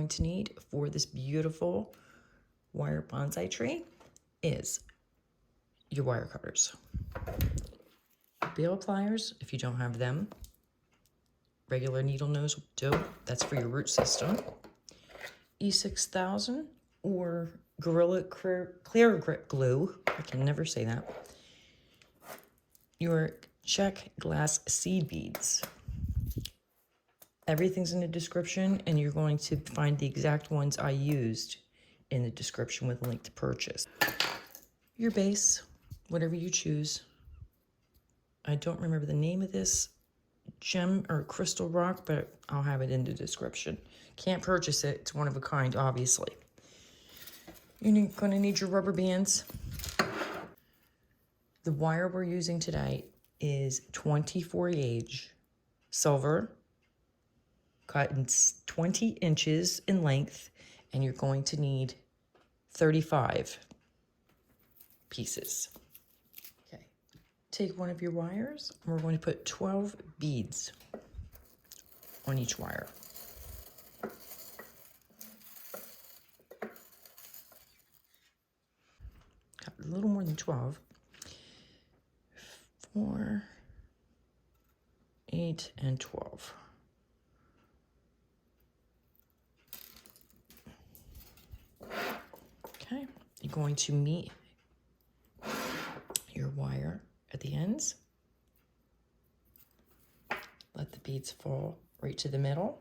going to need for this beautiful wire bonsai tree is your wire cutters. Beaded pliers, if you don't have them. Regular needle nose will do. That's for your root system. E6000 or Gorilla Clear Grip Glue. I can never say that. Your check glass seed beads. Everything's in the description, and you're going to find the exact ones I used in the description with a link to purchase. Your base, whatever you choose. I don't remember the name of this gem or crystal rock, but I'll have it in the description. Can't purchase it. It's one of a kind, obviously. You're going to need your rubber bands. The wire we're using today is 24 gauge silver, cut in 20 inches in length, and you're going to need 35 pieces. Okay, take one of your wires, and we're going to put 12 beads on each wire. Got a little more than 12. 4, 8, and 12. Okay, you're going to meet your wire at the ends. Let the beads fall right to the middle.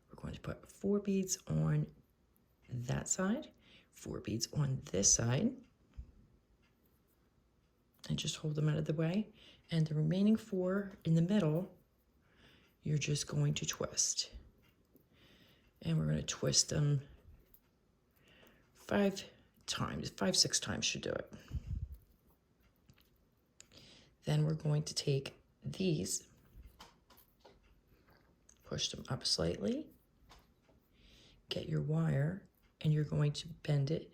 We're going to put 4 beads on that side, 4 beads on this side, and just hold them out of the way. And the remaining 4 in the middle, you're just going to twist. And we're going to twist them 5 times, 5-6 times should do it. Then we're going to take these, push them up slightly, get your wire, and you're going to bend it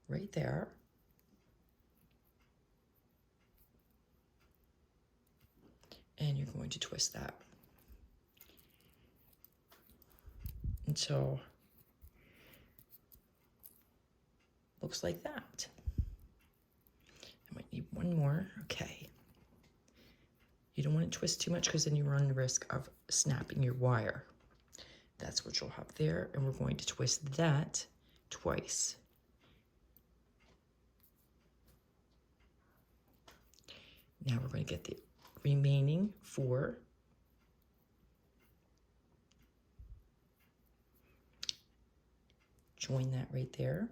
right there. And you're going to twist that until looks like that. I might need one more. Okay. You don't want to twist too much because then you run the risk of snapping your wire. That's what you'll have there, and we're going to twist that twice. Now we're going to get the remaining 4. Join that right there.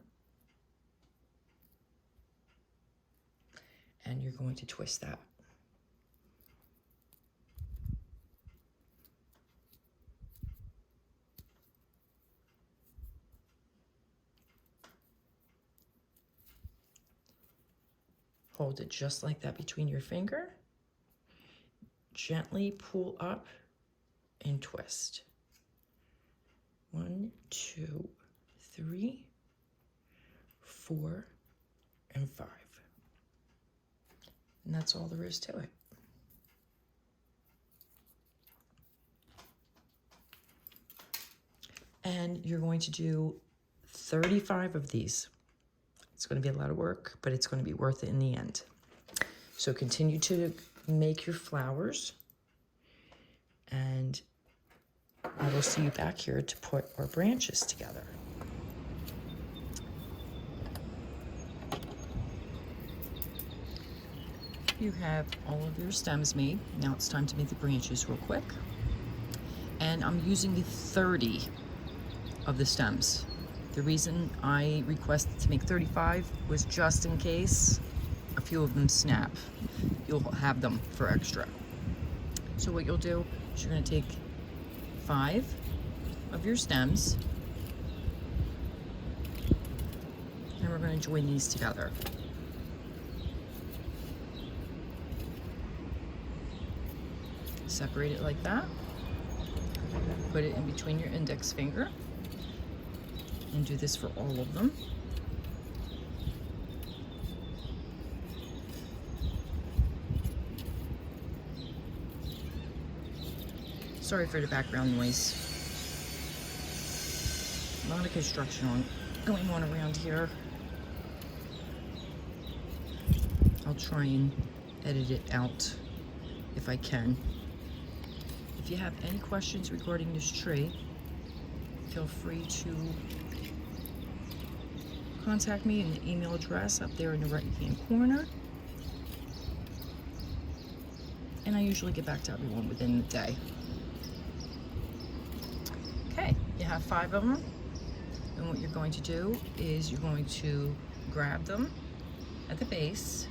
And you're going to twist that. Hold it just like that between your finger. Gently pull up and twist. 1, 2, 3, 4, and 5. And that's all there is to it. And you're going to do 35 of these. It's going to be a lot of work, but it's going to be worth it in the end. So continue to make your flowers, and I will see you back here to put our branches together. You have all of your stems made. Now it's time to make the branches real quick. And I'm using 30 of the stems. The reason I requested to make 35 was just in case a few of them snap. You'll have them for extra. So what you'll do is you're going to take 5 of your stems, and we're going to join these together. Separate it like that. Put it in between your index finger. And do this for all of them. Sorry for the background noise. A lot of construction going on around here. I'll try and edit it out if I can. If you have any questions regarding this tree, feel free to contact me in the email address up there in the right-hand corner. And I usually get back to everyone within the day. Okay, you have 5 of them. And what you're going to do is you're going to grab them at the base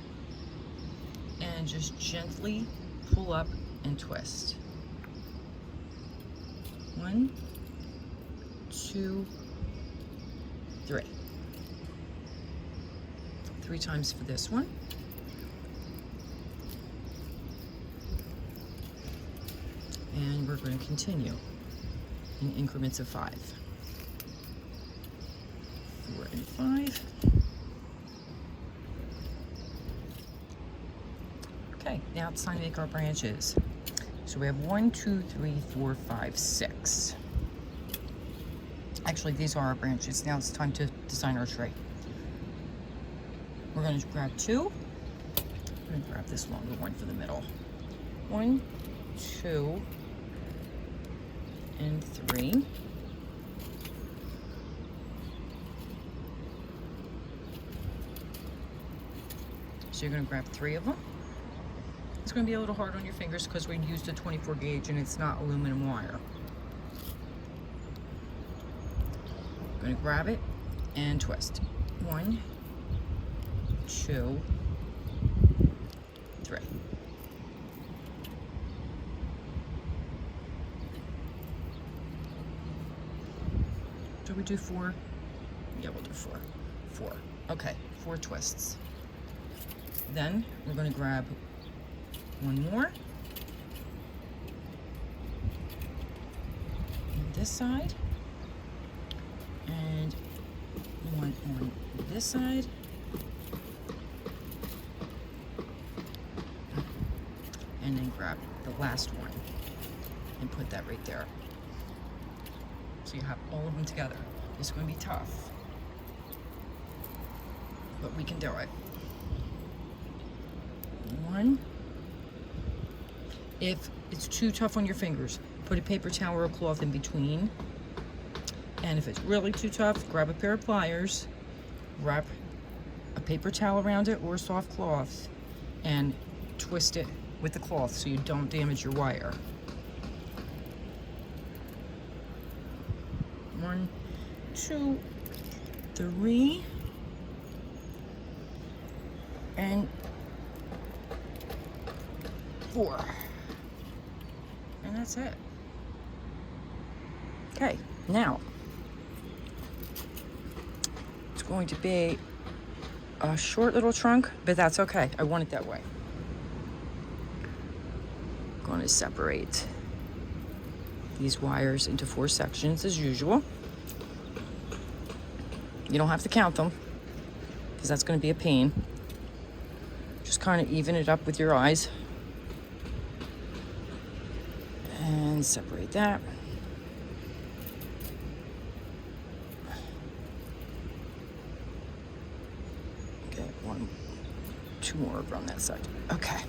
and just gently pull up and twist. 1, 2, 3. 3 times for this one. And we're going to continue in increments of 5. 4 and 5. Okay, now it's time to make our branches. So we have 1, 2, 3, 4, 5, 6. Actually, these are our branches. Now it's time to design our tree. We're going to grab 2. I'm going to grab this longer one for the middle. 1, 2, and 3. So you're going to grab 3 of them. It's going to be a little hard on your fingers because we used a 24 gauge and it's not aluminum wire. I'm going to grab it and twist. 1, 2, 3. Did we do 4? Yeah, we'll do 4. 4. Okay, 4 twists. Then we're going to grab 1 more on this side and 1 on this side. And then grab the last one and put that right there. So you have all of them together. It's going to be tough, but we can do it. 1. If it's too tough on your fingers, put a paper towel or a cloth in between. And if it's really too tough, grab a pair of pliers, wrap a paper towel around it or a soft cloth, and twist it with the cloth so you don't damage your wire. 1, 2, 3, and 4. And that's it. Okay, now it's going to be a short little trunk, but that's okay. I want it that way. I'm going to separate these wires into 4 sections as usual. You don't have to count them because that's going to be a pain. Just kind of even it up with your eyes. And separate that. Okay, 1, 2 more over on that side. Okay.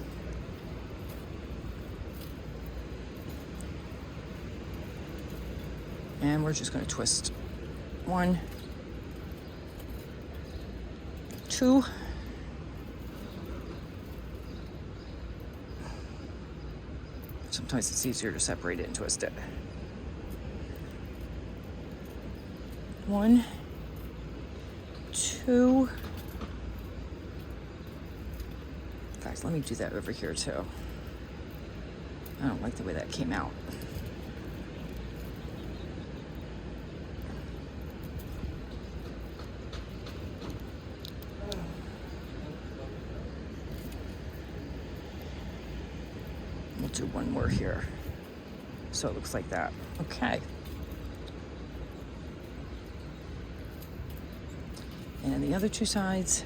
And we're just going to twist 1, 2, sometimes it's easier to separate it and twist it. 1, 2. Guys, let me do that over here too. I don't like the way that came out. We'll do 1 more here. So it looks like that. Okay. And the other 2 sides.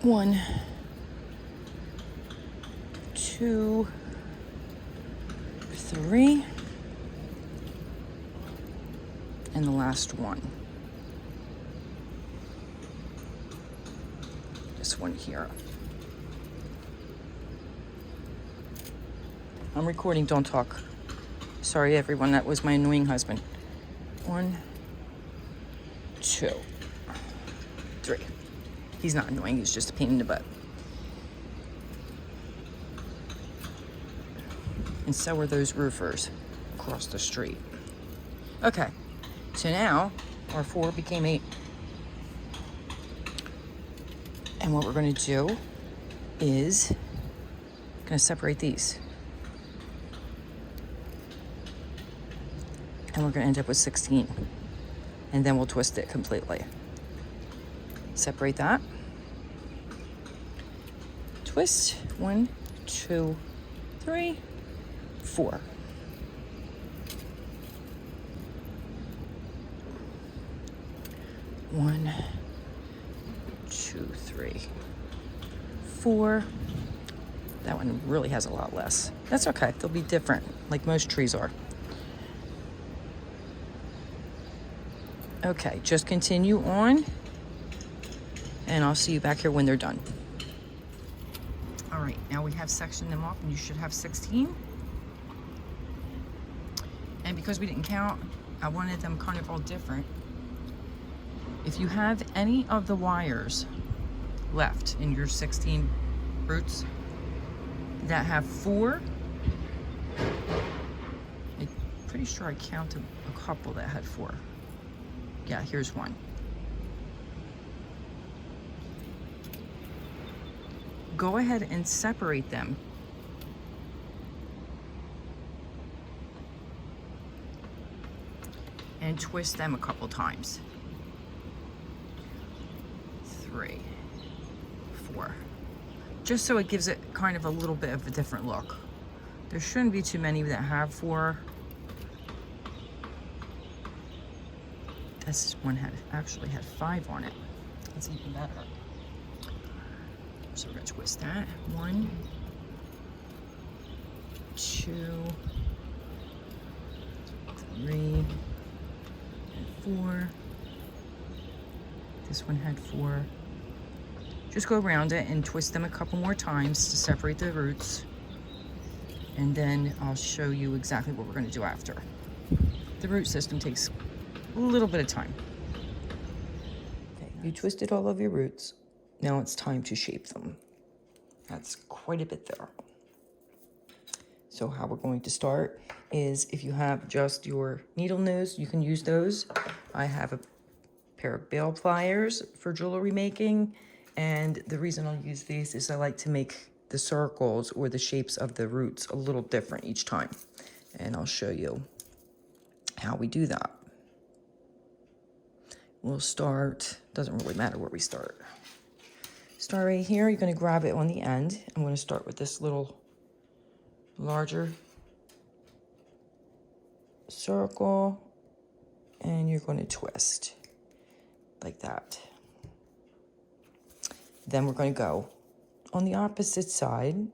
1, 2, 3, and the last one. This one here. I'm recording, don't talk. Sorry everyone, that was my annoying husband. 1, 2, 3. He's not annoying, he's just a pain in the butt. And so are those roofers across the street. Okay, so now our 4 became 8. And what we're gonna do is gonna separate these. And we're gonna end up with 16. And then we'll twist it completely. Separate that. Twist, 1, 2, 3, 4. One, 2, 3, 4. That one really has a lot less. That's okay, they'll be different, like most trees are. Okay, just continue on, and I'll see you back here when they're done. All right, now we have sectioned them off, and you should have 16. And because we didn't count, I wanted them kind of all different. If you have any of the wires left in your 16 roots that have 4, I'm pretty sure I counted a couple that had 4. Yeah, here's one. Go ahead and separate them. And twist them a couple times. 3, 4. Just so it gives it kind of a little bit of a different look. There shouldn't be too many that have 4. This one actually had 5 on it. That's even better. So we're gonna twist that. 1, 2, 3, and 4. This one had 4. Just go around it and twist them a couple more times to separate the roots. And then I'll show you exactly what we're gonna do after. The root system takes a little bit of time. Okay, you twisted all of your roots. Now it's time to shape them. That's quite a bit there. So how we're going to start is, if you have just your needle nose, you can use those. I have a pair of bale pliers for jewelry making. And the reason I'll use these is I like to make the circles or the shapes of the roots a little different each time. And I'll show you how we do that. We'll start, doesn't really matter where we start. Start right here, you're gonna grab it on the end. I'm gonna start with this little larger circle, and you're gonna twist like that. Then we're gonna go on the opposite side,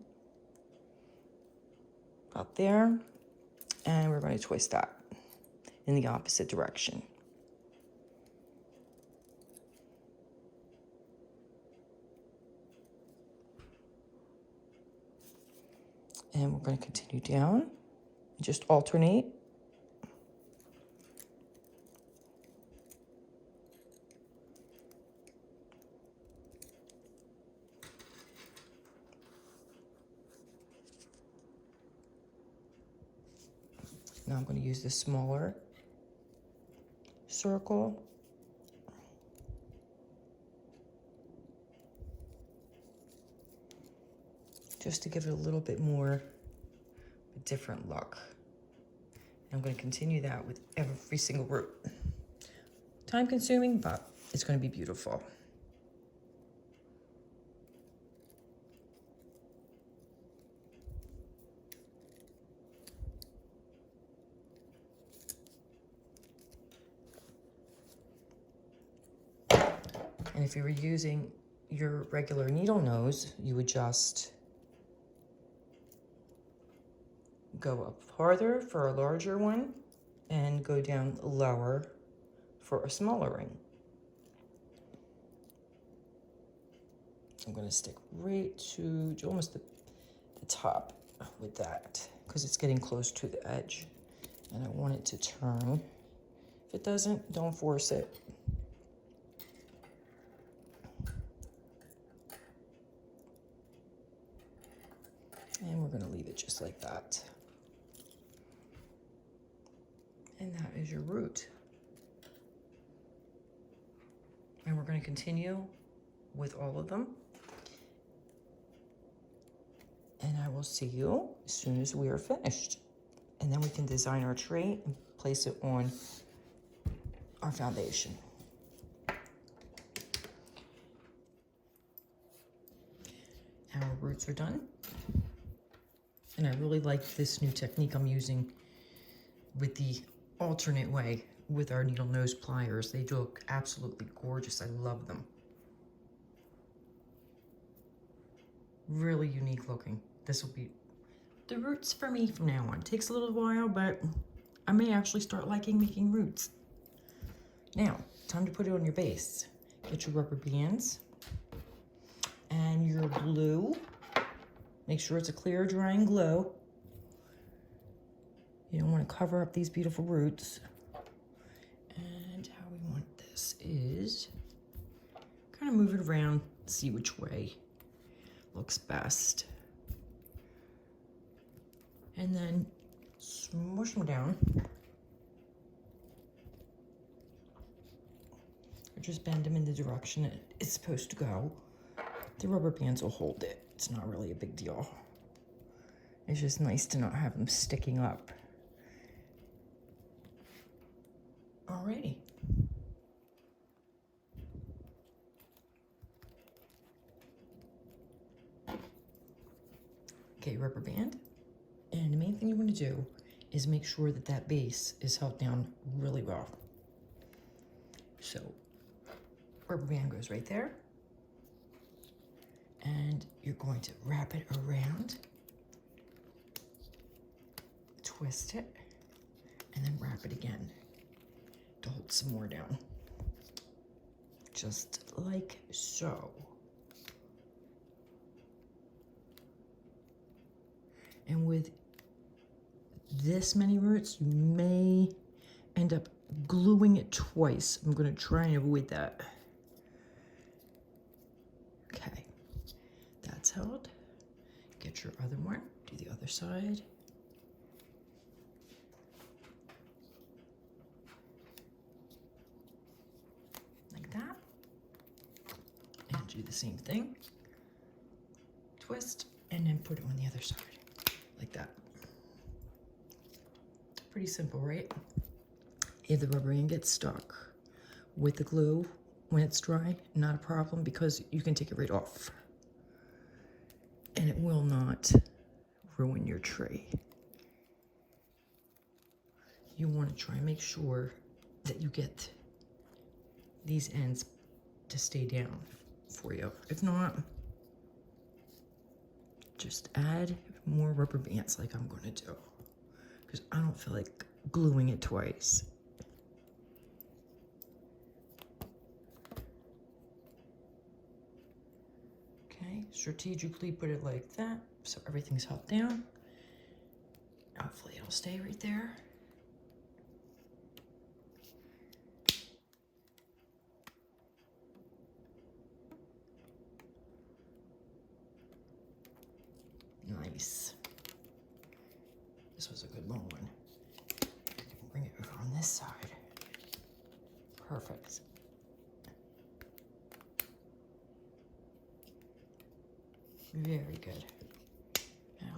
up there, and we're gonna twist that in the opposite direction. And we're going to continue down and just alternate. Now I'm going to use the smaller circle. Just to give it a little bit more a different look. I'm going to continue that with every single root. Time consuming, but it's going to be beautiful. And if you were using your regular needle nose, you would just go up farther for a larger one and go down lower for a smaller ring. I'm going to stick right to almost the top with that because it's getting close to the edge and I want it to turn. If it doesn't, don't force it. And we're going to leave it just like that. And that is your root. And we're going to continue with all of them. And I will see you as soon as we are finished. And then we can design our tray and place it on our foundation. Our roots are done. And I really like this new technique I'm using with the alternate way with our needle nose pliers. They look absolutely gorgeous. I love them. Really unique looking. This will be the roots for me from now on. It takes a little while, but I may actually start liking making roots. Now, time to put it on your base. Get your rubber bands and your glue. Make sure it's a clear, drying glue. You don't want to cover up these beautiful roots. And how we want this is kind of move it around, see which way looks best. And then smush them down. Or just bend them in the direction it's supposed to go. The rubber bands will hold it. It's not really a big deal. It's just nice to not have them sticking up. Alrighty. Okay, rubber band. And the main thing you want to do is make sure that that base is held down really well. So, rubber band goes right there. And you're going to wrap it around, twist it, and then wrap it again to hold some more down. Just like so. And with this many roots, you may end up gluing it twice. I'm going to try and avoid that. Okay. That's held. Get your other one, do the other side. Like that. And do the same thing. Twist, and then put it on the other side. Like that. Pretty simple, right? If the rubber band gets stuck with the glue when it's dry, not a problem because you can take it right off. And it will not ruin your tray. You want to try and make sure that you get these ends to stay down for you. If not, just add more rubber bands like I'm going to do. Because I don't feel like gluing it twice. Okay, strategically put it like that so everything's held down. Hopefully it'll stay right there. Nice. This was a good long one. Bring it over on this side. Perfect. Very good. Now,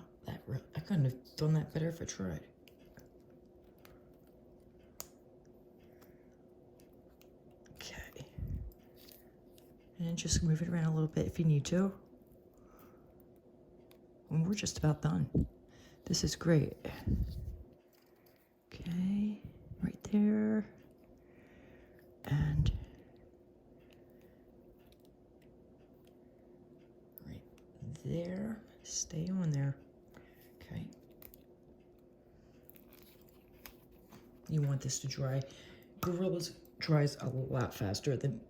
I couldn't have done that better if I tried. Okay. And just move it around a little bit if you need to. And we're just about done. This is great. Okay, right there. And there. Stay on there. Okay. You want this to dry. Gorillas dries a lot faster than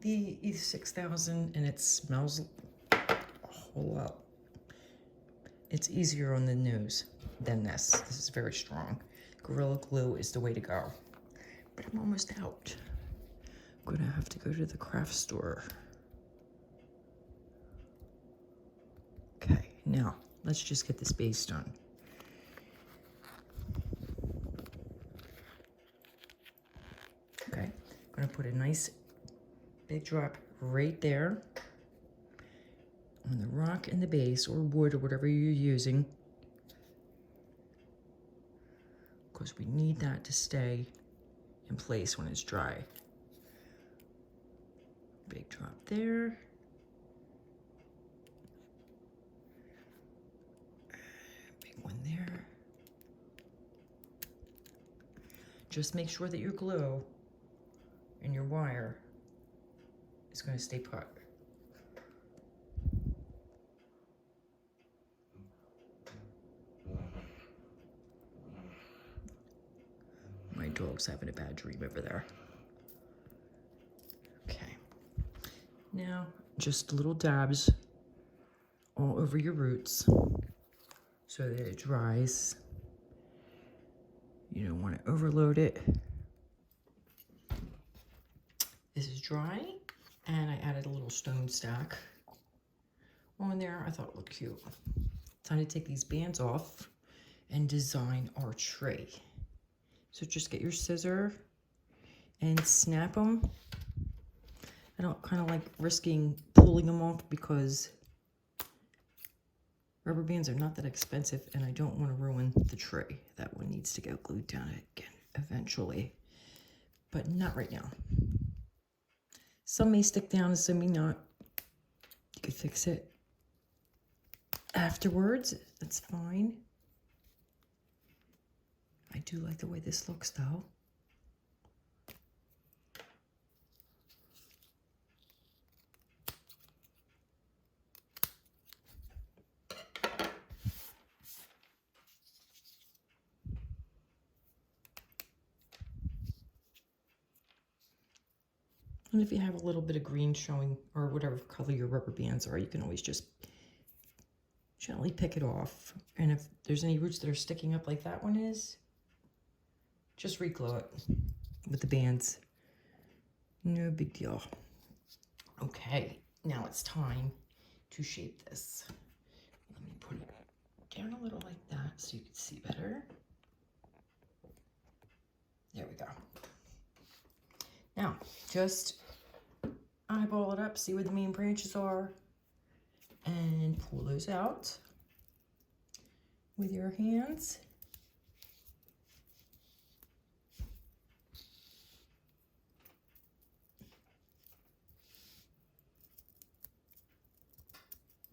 the E6000, and it smells a whole lot. It's easier on the nose than this. This is very strong. Gorilla Glue is the way to go. But I'm almost out. I'm gonna have to go to the craft store. Okay, now let's just get this base done. Okay, I'm gonna put a nice big drop right there on the rock and the base, or wood, or whatever you're using, because we need that to stay in place when it's dry. Big drop there. Big one there. Just make sure that your glue and your wire is going to stay put. My dog's having a bad dream over there. Okay. Now, just little dabs all over your roots so that it dries. You don't want to overload it. This is dry, and I added a little stone stack on there. I thought it looked cute. Time to take these bands off and design our tree. So just get your scissor and snap them. I don't kind of like risking pulling them off because rubber bands are not that expensive, and I don't want to ruin the tree. That one needs to get glued down again eventually, but not right now. Some may stick down and some may not. You could fix it afterwards. That's fine. I do like the way this looks though. And if you have a little bit of green showing, or whatever color your rubber bands are, you can always just gently pick it off. And if there's any roots that are sticking up like that one is, just re-glue it with the bands. No big deal. Okay, now it's time to shape this. Let me put it down a little like that so you can see better. There we go. Now, just eyeball it up, see where the main branches are, and pull those out with your hands.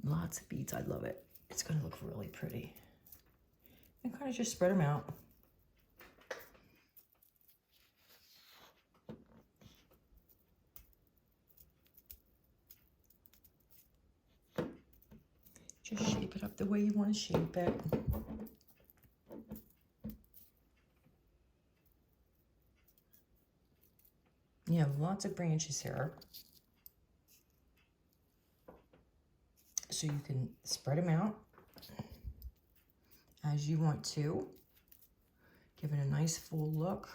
Lots of beads, I love it. It's gonna look really pretty. And kind of just spread them out. Just shape it up the way you want to shape it. You have lots of branches here, so you can spread them out as you want to. Give it a nice full look.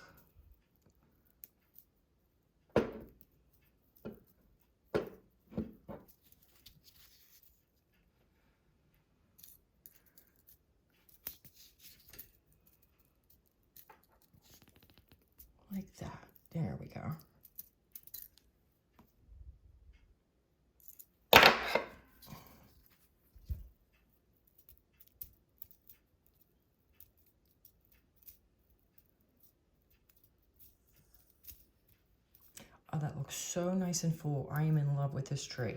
Like that. There we go. Oh, that looks so nice and full. I am in love with this tree.